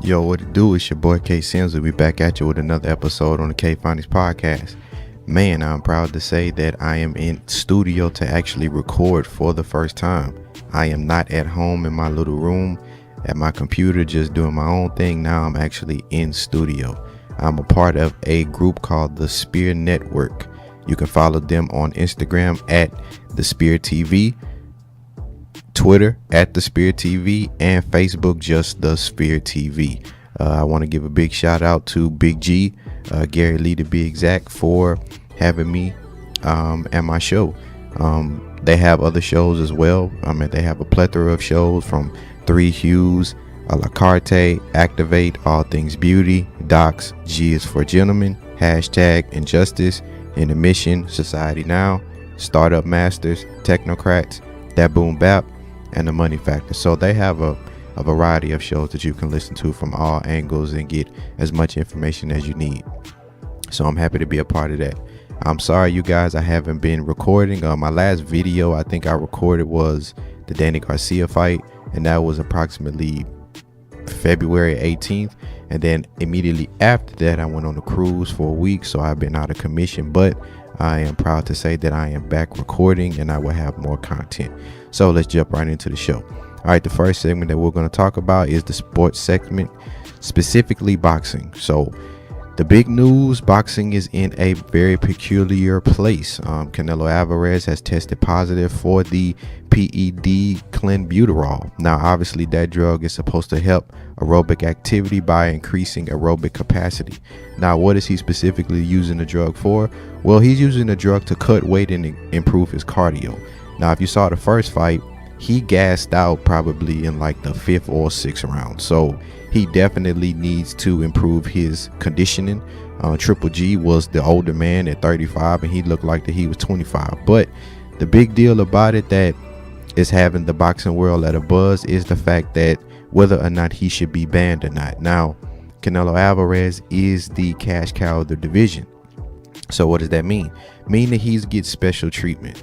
Yo, what it do? It's your boy K Sims. We'll be back at you with another episode on the Kphonics podcast. Man, I'm proud to say that I am in studio to actually record for the first time. I am not at home in my little room at my computer just doing my own thing. Now I'm actually in studio. I'm a part of a group called the Spear Network. You can follow them on Instagram at the Spear TV, Twitter at the Spear TV, and Facebook just the Spear TV. I want to give a big shout out to Big G, Gary Lee to be exact, for having me at my show. They have other shows as well. They have a plethora of shows from Three Hues, A La Carte, Activate, All Things Beauty, Docs, G is for Gentlemen, Hashtag Injustice, Intermission, Society Now, Startup Masters, Technocrats, That Boom Bap, and The Money Factor. So they have a variety of shows that you can listen to from all angles and get as much information as you need. So I'm happy to be a part of that. I'm sorry, you guys, I haven't been recording. My last video I think I recorded was the Danny Garcia fight, and that was approximately February 18th. And then immediately after that, I went on a cruise for a week, so I've been out of commission. But I am proud to say that I am back recording, and I will have more content. So let's jump right into the show. All right, the first segment that we're going to talk about is the sports segment, specifically boxing. So the big news, boxing is in a very peculiar place. Canelo Alvarez has tested positive for the PED Clenbuterol. Now, obviously, that drug is supposed to help aerobic activity by increasing aerobic capacity. Now, what is he specifically using the drug for? Well, he's using the drug to cut weight and improve his cardio. Now, if you saw the first fight, he gassed out probably in like the 5th or 6th round. So he definitely needs to improve his conditioning. Triple G was the older man at 35, and he looked like that he was 25. But the big deal about it that is having the boxing world at a buzz is the fact that whether or not he should be banned or not. Now, Canelo Alvarez is the cash cow of the division. So what does that mean? Meaning he's get special treatment.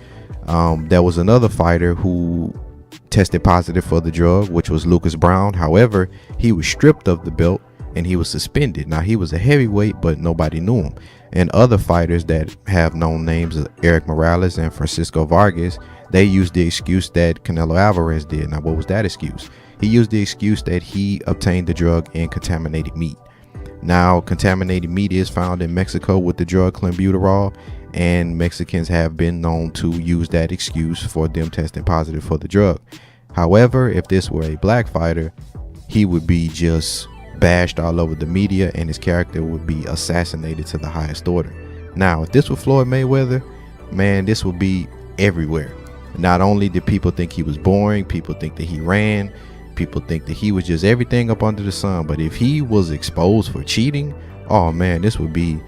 There was another fighter who tested positive for the drug, which was Lucas Brown. However, he was stripped of the belt and he was suspended. Now, he was a heavyweight, but nobody knew him. And other fighters that have known names, Eric Morales and Francisco Vargas, they used the excuse that Canelo Alvarez did. Now, what was that excuse? He used the excuse that he obtained the drug in contaminated meat. Now, contaminated meat is found in Mexico with the drug Clenbuterol, and Mexicans have been known to use that excuse for them testing positive for the drug. However, if this were a black fighter, he would be just bashed all over the media and his character would be assassinated to the highest order. Now, if this were Floyd Mayweather, man, this would be everywhere. Not only did people think he was boring, people think that he ran, people think that he was just everything up under the sun, but if he was exposed for cheating, oh man, this would be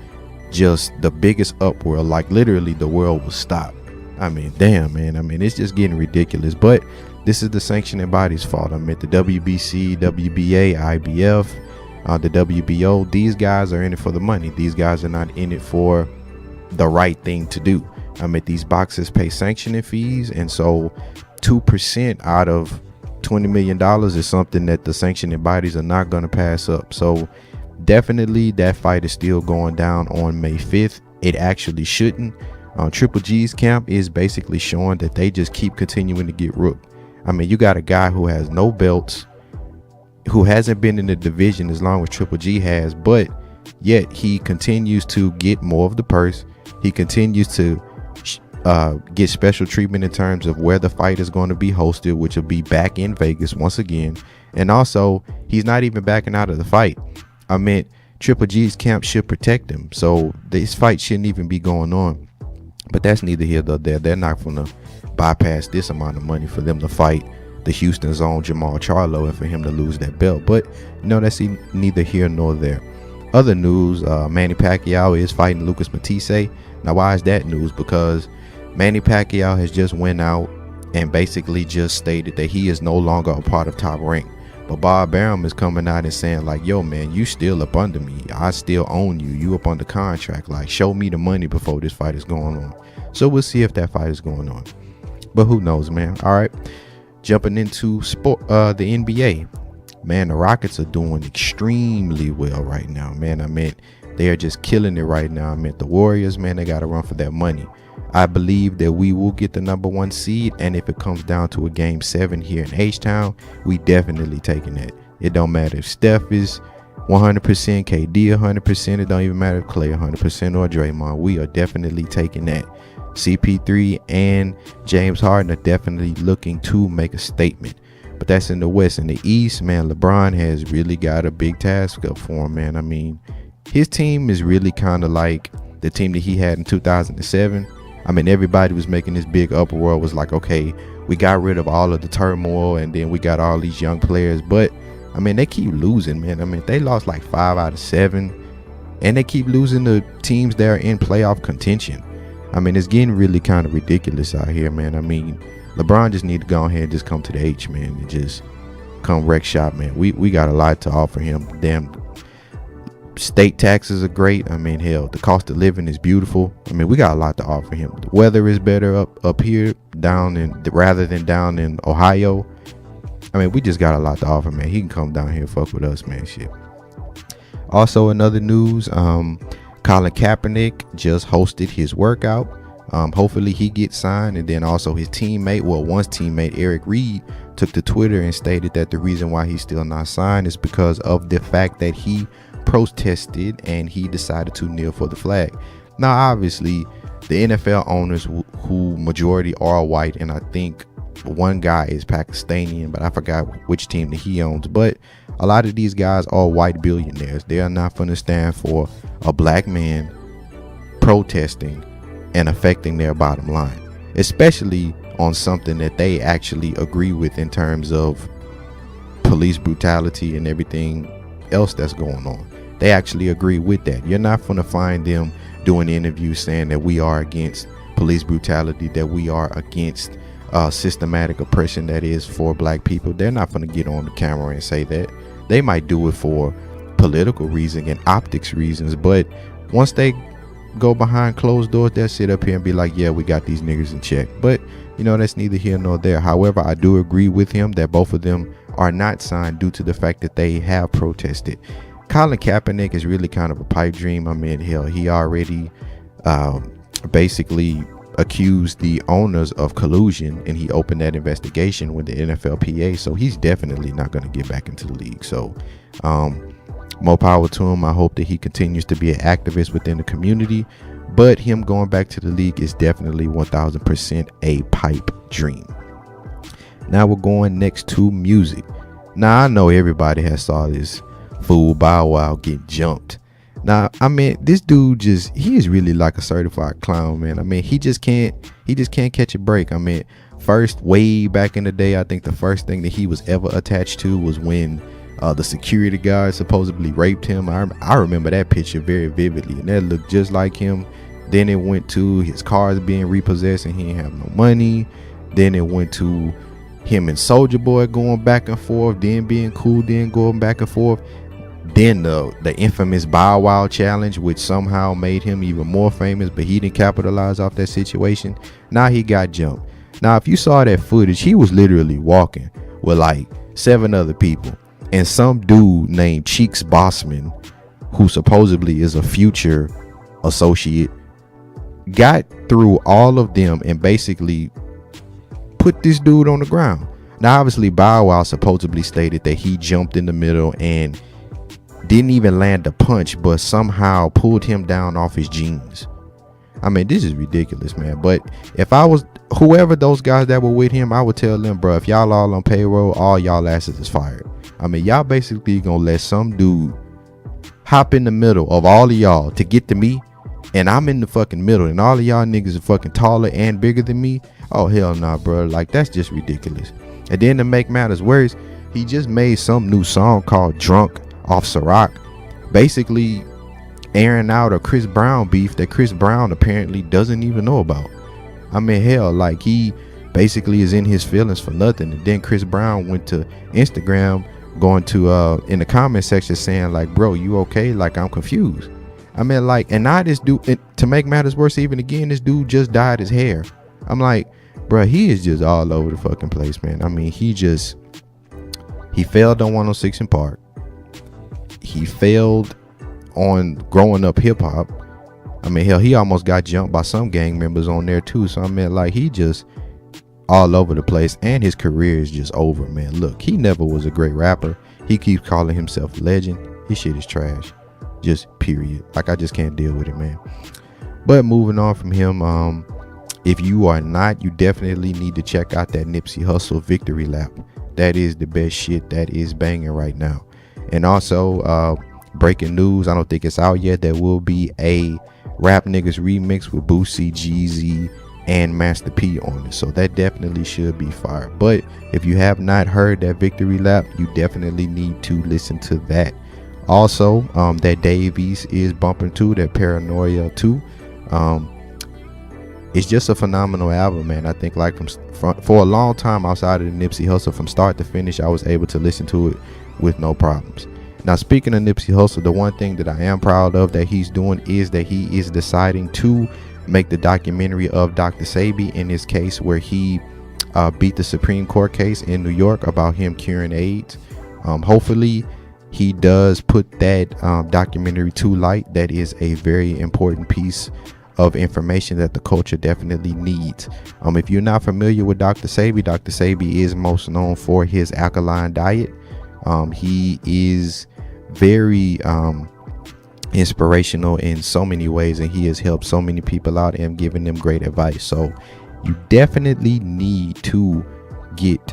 just the biggest uproar. Like literally the world would stop. Damn, man. It's just getting ridiculous. But this is the sanctioning body's fault. The WBC, WBA, IBF, the WBO, these guys are in it for the money. These guys are not in it for the right thing to do. These boxers pay sanctioning fees, and so 2% out of $20 million is something that the sanctioning bodies are not going to pass up. So definitely that fight is still going down on May 5th. It actually shouldn't. Triple G's camp is basically showing that they just keep continuing to get rooked. You got a guy who has no belts, who hasn't been in the division as long as Triple G has, but yet he continues to get more of the purse. He continues to get special treatment in terms of where the fight is going to be hosted, which will be back in Vegas once again. And also, he's not even backing out of the fight. Triple G's camp should protect him, so this fight shouldn't even be going on. But that's neither here nor there. They're not going to bypass this amount of money for them to fight the Houston's own Jamal Charlo and for him to lose that belt. But that's neither here nor there. Other news, Manny Pacquiao is fighting Lucas Matisse. Now, why is that news? Because Manny Pacquiao has just went out and basically just stated that he is no longer a part of Top Rank. But Bob Arum is coming out and saying like, yo man, you still up under me. I still own you. You up under contract. Like, show me the money before this fight is going on. So we'll see if that fight is going on. But who knows, man. All right. Jumping into sport, the NBA. man, the Rockets are doing extremely well right now, man. I mean, they are just killing it right now. I mean, the Warriors, man, they got to run for that money. I believe that we will get the number 1 seed, and if it comes down to a game 7 here in H-Town, we definitely taking that. It don't matter if Steph is 100%, KD 100%, it don't even matter if Clay 100% or Draymond. We are definitely taking that. CP3 and James Harden are definitely looking to make a statement. But that's in the West. In the East, man, LeBron has really got a big task up for him, man. I mean, his team is really kind of like the team that he had in 2007. I mean, everybody was making this big uproar. Was like, okay, we got rid of all of the turmoil, and then we got all these young players. But, I mean, they keep losing, man. I mean, they lost like 5 out of 7, and they keep losing to teams that are in playoff contention. I mean, it's getting really kind of ridiculous out here, man. I mean, LeBron just need to go ahead and just come to the H, man, and just come wreck shop, man. We got a lot to offer him. Damn, state taxes are great. I mean, hell, the cost of living is beautiful. I mean, we got a lot to offer him. The weather is better up here rather than down in Ohio. I mean, we just got a lot to offer, man. He can come down here and fuck with us, man. Shit. Also, in other news, Colin Kaepernick just hosted his workout. Hopefully he gets signed. And then also his teammate, once teammate Eric Reed, took to Twitter and stated that the reason why he's still not signed is because of the fact that he protested and he decided to kneel for the flag. Now, obviously, the NFL owners who majority are white, and I think one guy is Pakistani, but I forgot which team that he owns. But a lot of these guys are white billionaires. They are not going to stand for a black man protesting and affecting their bottom line, especially on something that they actually agree with in terms of police brutality and everything else that's going on. They actually agree with that. You're not going to find them doing interviews saying that we are against police brutality, that we are against systematic oppression that is for black people. They're not going to get on the camera and say that. They might do it for political reasons and optics reasons, but once they go behind closed doors, they'll sit up here and be like, yeah, we got these niggas in check. But you know, that's neither here nor there. However, I do agree with him that both of them are not signed due to the fact that they have protested. Colin Kaepernick is really kind of a pipe dream. I mean, hell, he already basically accused the owners of collusion, and he opened that investigation with the NFLPA. So he's definitely not going to get back into the league. So more power to him. I hope that he continues to be an activist within the community, but him going back to the league is definitely 1000% a pipe dream. Now we're going next to music. Now I know everybody has saw this fool Bow Wow get jumped. Now, I mean, this dude he is really like a certified clown, man. I mean, he just can't catch a break. I mean, first, way back in the day, I think the first thing that he was ever attached to was when the security guard supposedly raped him. I remember that picture very vividly, and that looked just like him. Then it went to his cars being repossessed and he didn't have no money. Then it went to him and Soulja Boy going back and forth, then being cool, then going back and forth. Then the infamous Bow Wow challenge, which somehow made him even more famous, but he didn't capitalize off that situation. Now he got jumped. Now, if you saw that footage, he was literally walking with like 7 other people, and some dude named Cheeks Bossman, who supposedly is a future associate, got through all of them and basically put this dude on the ground. Now, obviously, Bow Wow supposedly stated that he jumped in the middle and didn't even land a punch, but somehow pulled him down off his jeans. I mean, this is ridiculous, man. But if I was whoever those guys that were with him, I would tell them, bro, if y'all all on payroll, all y'all asses is fired. I mean, y'all basically gonna let some dude hop in the middle of all of y'all to get to me, and I'm in the fucking middle, and all of y'all niggas are fucking taller and bigger than me. Oh, hell nah, bro. Like, that's just ridiculous. And then to make matters worse, he just made some new song called Drunk off Ciroc, basically airing out a Chris Brown beef that Chris Brown apparently doesn't even know about. I mean, hell, like, he basically is in his feelings for nothing. And then Chris Brown went to Instagram, going to in the comment section saying like, bro, you okay? Like, I'm confused. I mean, like, and now this dude, to make matters worse even again, this dude just dyed his hair. I'm like, bro, he is just all over the fucking place, man. I mean, he just He failed on 106 in Park. He failed on growing up hip hop. I mean, hell, he almost got jumped by some gang members on there too. So I mean, like, he just all over the place, and his career is just over, man. Look, he never was a great rapper. He keeps calling himself a legend. His shit is trash, just period. Like, I just can't deal with it, man. But moving on from him, if you are not, you definitely need to check out that Nipsey Hussle Victory Lap. That is the best shit that is banging right now. And also, breaking news, I don't think it's out yet, there will be a Rap Niggas remix with Boosie, Jeezy, and Master P on it. So that definitely should be fire. But if you have not heard that Victory Lap, you definitely need to listen to that. Also, that Dave East is bumping to, that Paranoia 2. It's just a phenomenal album, man. I think, like, for a long time outside of the Nipsey Hussle, from start to finish, I was able to listen to it with no problems. Now, speaking of Nipsey Hussle, the one thing that I am proud of that he's doing is that he is deciding to make the documentary of Dr. Sebi, in his case where he beat the Supreme Court case in New York about him curing AIDS. Hopefully he does put that documentary to light. That is a very important piece of information that the culture definitely needs. If you're not familiar with Dr. Sebi is most known for his alkaline diet. He is very inspirational in so many ways, and he has helped so many people out and given them great advice. So you definitely need to get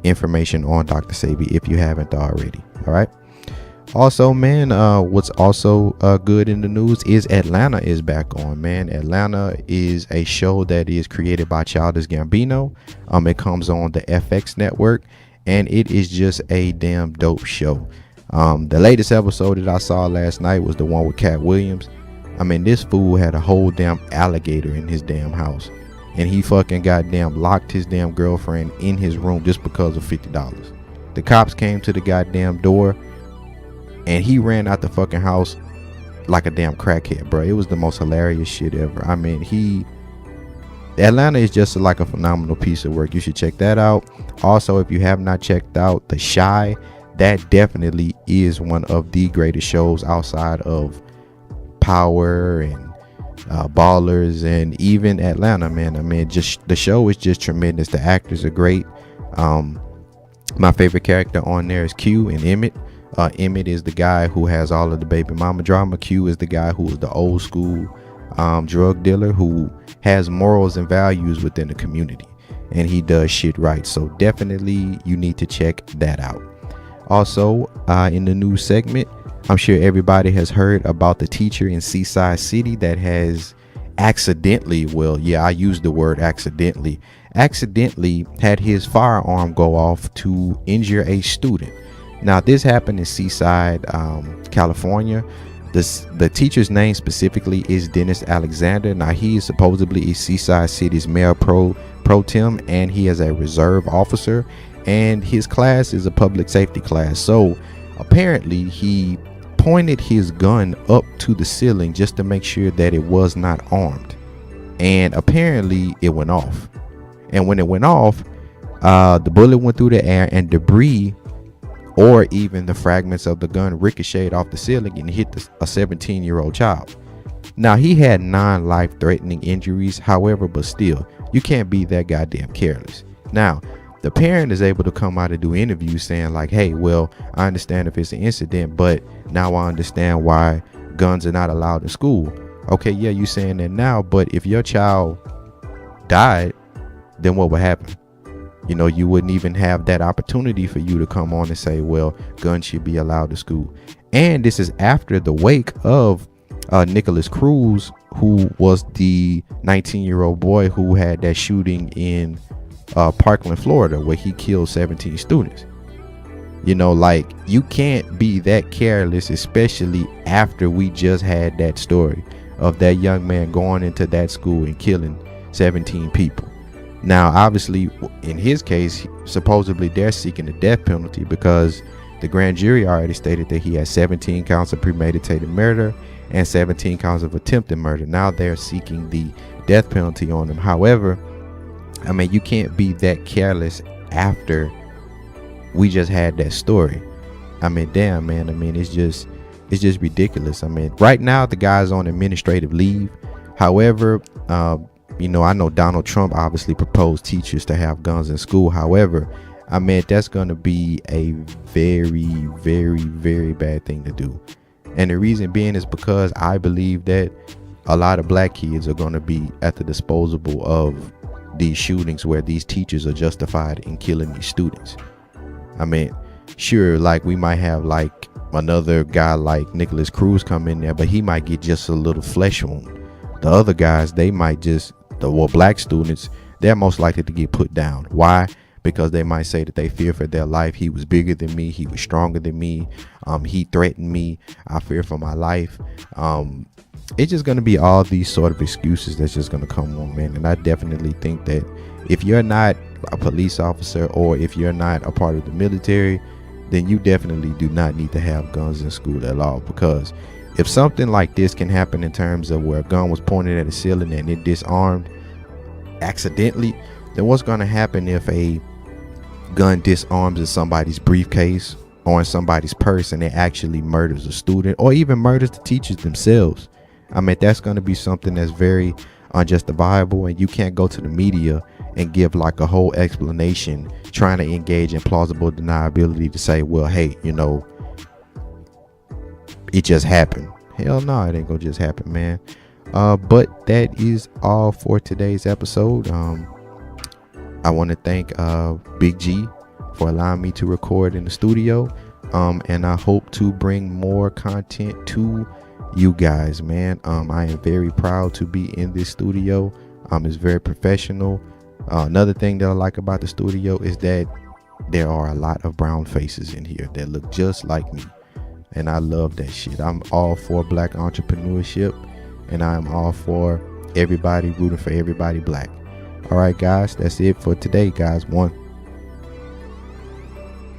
information on Dr. Sebi if you haven't already. All right. Also, man, what's also good in the news is Atlanta is back on, man. Atlanta is a show that is created by Childish Gambino. It comes on the FX network, and it is just a damn dope show. The latest episode that I saw last night was the one with Cat Williams. I mean, this fool had a whole damn alligator in his damn house, and he fucking goddamn locked his damn girlfriend in his room just because of $50. The cops came to the goddamn door, and he ran out the fucking house like a damn crackhead, bro. It was the most hilarious shit ever. I mean, Atlanta is just like a phenomenal piece of work. You should check that out. Also, if you have not checked out The Chi, that definitely is one of the greatest shows outside of Power and Ballers and even Atlanta, man. I mean, just the show is just tremendous. The actors are great. My favorite character on there is Q and Emmett. Emmett is the guy who has all of the baby mama drama. Q is the guy who is the old school drug dealer who has morals and values within the community, and he does shit right. So definitely you need to check that out. Also, in the news segment, I'm sure everybody has heard about the teacher in Seaside City that has accidentally, well, yeah, I used the word accidentally had his firearm go off to injure a student. Now, this happened in Seaside, California. The teacher's name specifically is Dennis Alexander. Now, he is supposedly Seaside City's mayor pro tem, and he is a reserve officer, and his class is a public safety class. So apparently he pointed his gun up to the ceiling just to make sure that it was not armed, and apparently it went off. And when it went off, the bullet went through the air, and debris or even the fragments of the gun ricocheted off the ceiling and hit a 17-year-old child. Now, he had 9 life-threatening injuries, however, but still, you can't be that goddamn careless. Now, the parent is able to come out and do interviews saying like, hey, well, I understand if it's an incident, but now I understand why guns are not allowed in school. Okay, yeah, you saying that now, but if your child died, then what would happen? You know, you wouldn't even have that opportunity for you to come on and say, well, guns should be allowed to school. And this is after the wake of Nicholas Cruz, who was the 19-year-old boy who had that shooting in Parkland, Florida, where he killed 17 students. You know, like, you can't be that careless, especially after we just had that story of that young man going into that school and killing 17 people. Now, obviously, in his case, supposedly they're seeking the death penalty because the grand jury already stated that he had 17 counts of premeditated murder and 17 counts of attempted murder. Now they're seeking the death penalty on him. However, I mean, you can't be that careless after we just had that story. I mean, damn, man. I mean, it's just ridiculous. I mean, right now the guy's on administrative leave. However, I know Donald Trump obviously proposed teachers to have guns in school. However, I mean, that's going to be a very, very, very bad thing to do. And the reason being is because I believe that a lot of black kids are going to be at the disposal of these shootings where these teachers are justified in killing these students. I mean, sure, like we might have like another guy like Nicholas Cruz come in there, but he might get just a little flesh wound. The other guys, they might black students, they're most likely to get put down. Why? Because they might say that they fear for their life. He was bigger than me. He was stronger than me. He threatened me. I fear for my life. It's just going to be all these sort of excuses that's just going to come on, man. And I definitely think that if you're not a police officer or if you're not a part of the military, then you definitely do not need to have guns in school at all. Because if something like this can happen in terms of where a gun was pointed at a ceiling and it disarmed accidentally, then what's going to happen if a gun disarms in somebody's briefcase or in somebody's purse and it actually murders a student or even murders the teachers themselves? I mean, that's going to be something that's very unjustifiable, and you can't go to the media and give like a whole explanation trying to engage in plausible deniability to say, well, hey, it just happened. Hell no, it ain't gonna just happen, man. But that is all for today's episode. I want to thank Big G for allowing me to record in the studio, and I hope to bring more content to you guys, man. I am very proud to be in this studio. It's very professional. Another thing that I like about the studio is that there are a lot of brown faces in here that look just like me, and I love that shit. I'm all for black entrepreneurship, and I'm all for everybody rooting for everybody black. All right, guys, that's it for today, guys. 1